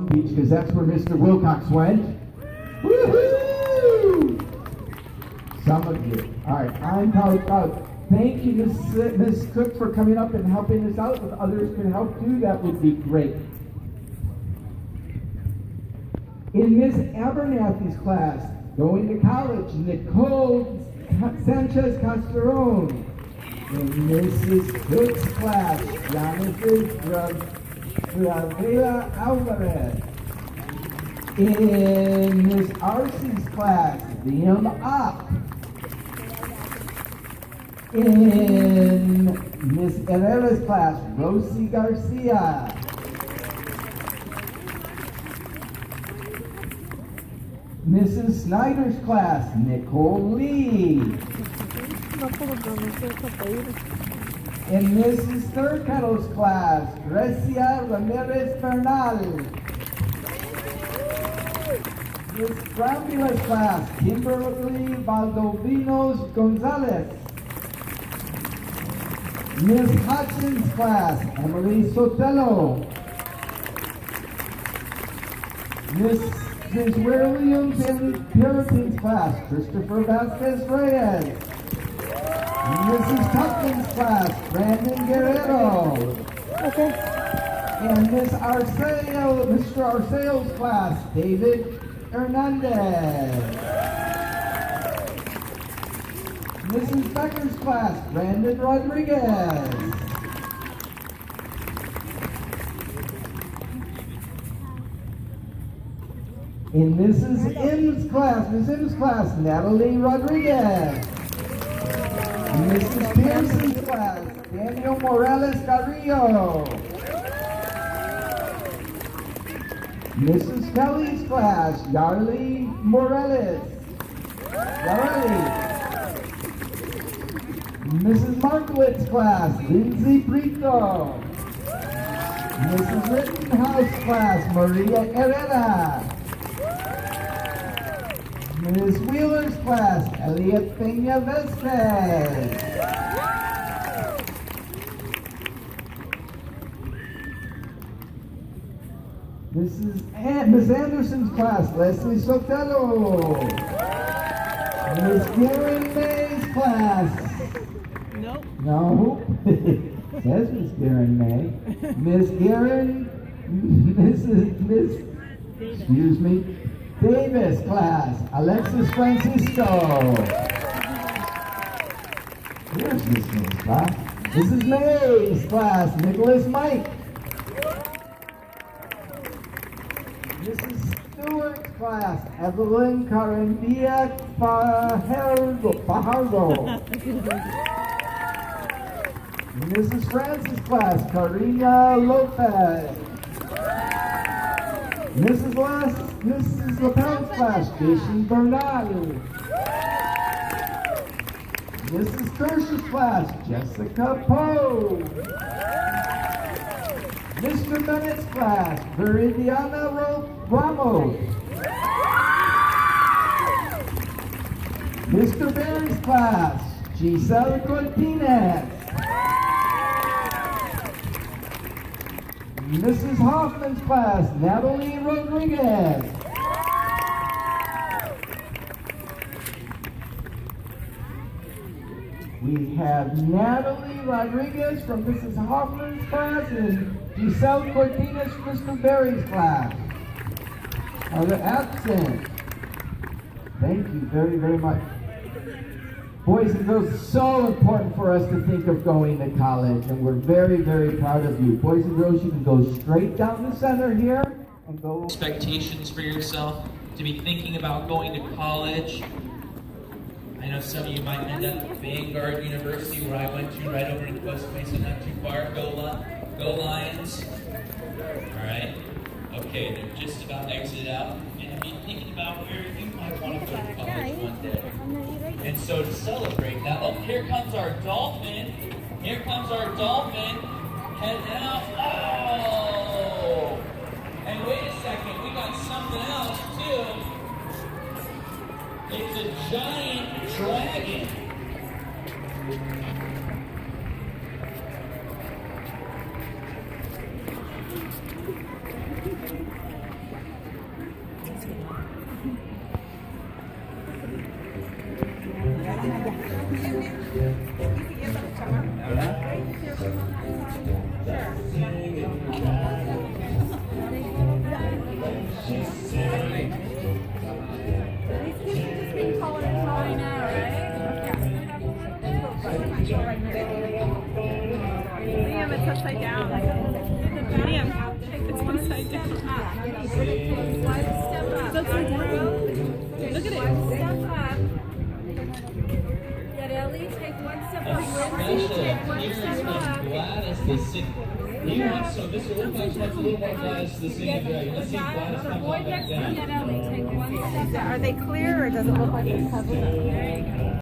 Beach, because that's where Mr. Wilcox went. Woohoo! Some of you. All right, I'm proud. Thank you, Miss Cook, for coming up and helping us out. If others can help too, that would be great. In Miss Abernathy's class, going to college, Nicole Sanchez Casteron. In Mrs. Cook's class, Jonathan Ravela Alvarez. In Miss Arcee's class, Liam Up. In Miss Herrera's class, Rosie Garcia. Mrs. Snyder's class, Nicole Lee. In Mrs. Thurkettle's class, Recibió Ramirez Bernal. Miss Brambula's class, Kimberly Valdovinos Gonzalez. Miss Hudson's class, Emily Sotelo. Mrs. Williams and Puritan's class, Christopher Vasquez Reyes. Mrs. Tupman's class, Brandon Guerrero. Okay. And Mr. Arceo's class, David Hernandez. Mrs. Becker's class, Brandon Rodriguez. In Mrs. M's class, Natalie Rodriguez. In Mrs. Pearson's class, Daniel Morales Carrillo. Mrs. Kelly's class, Yarly Morales. Mrs. Markowitz's class, Lindsay Brito. Mrs. Rittenhouse class, Maria Herrera. Ms. Wheeler's class, Elliot Peña Vestes. Miss Anderson's class, Leslie Sotelo. Miss Karen May's class. Nope. No. Says Miss Karen May. Miss Karen, excuse me, Davis class, Alexis Francisco. Here's Miss May's class. Mrs. May's class, Nicholas Mike. Mrs. Stewart's class, Evelyn Carandia Fajardo. Mrs. Francis' class, Karina Lopez. Mrs. LaPelle's class, Jason Bernal. Mrs. Kirsch's class, Jessica Poe. Mr. Bennett's class, Viridiana Ramos. Mr. Barry's class, Giselle Cortines. Mrs. Hoffman's class, Natalie Rodriguez. We have Natalie Rodriguez from Mrs. Hoffman's class and Giselle Cortines, Crystal Berry's class. Are they absent? Thank you very, very much. Boys and girls, it's so important for us to think of going to college, and we're very, very proud of you. Boys and girls, you can go straight down the center here and go. Expectations for yourself, to be thinking about going to college. I know some of you might end up at Vanguard University, where I went to, right over in Costa Mesa, not too far. Go Lions. All right. Okay, they're just about exited out. And be thinking about where you might want to go to college one day. And so to celebrate that, oh, here comes our dolphin. Here comes our dolphin. Heading out. Oh! And wait a second, we got something else too. It's a giant dragon. it's upside down. Damn, it's upside down. It's upside down. Look at it. Step up. Get Ellie, take one step up. Lindsay, take one step up. Gladys, the sing. He wants, so Mr. Wilcox wants a little more Gladys, the singing dragon. Let's see if Gladys The comes boy on back next to down. get Ellie, take one step up. Are they clear or does it look like it's covered? There you go.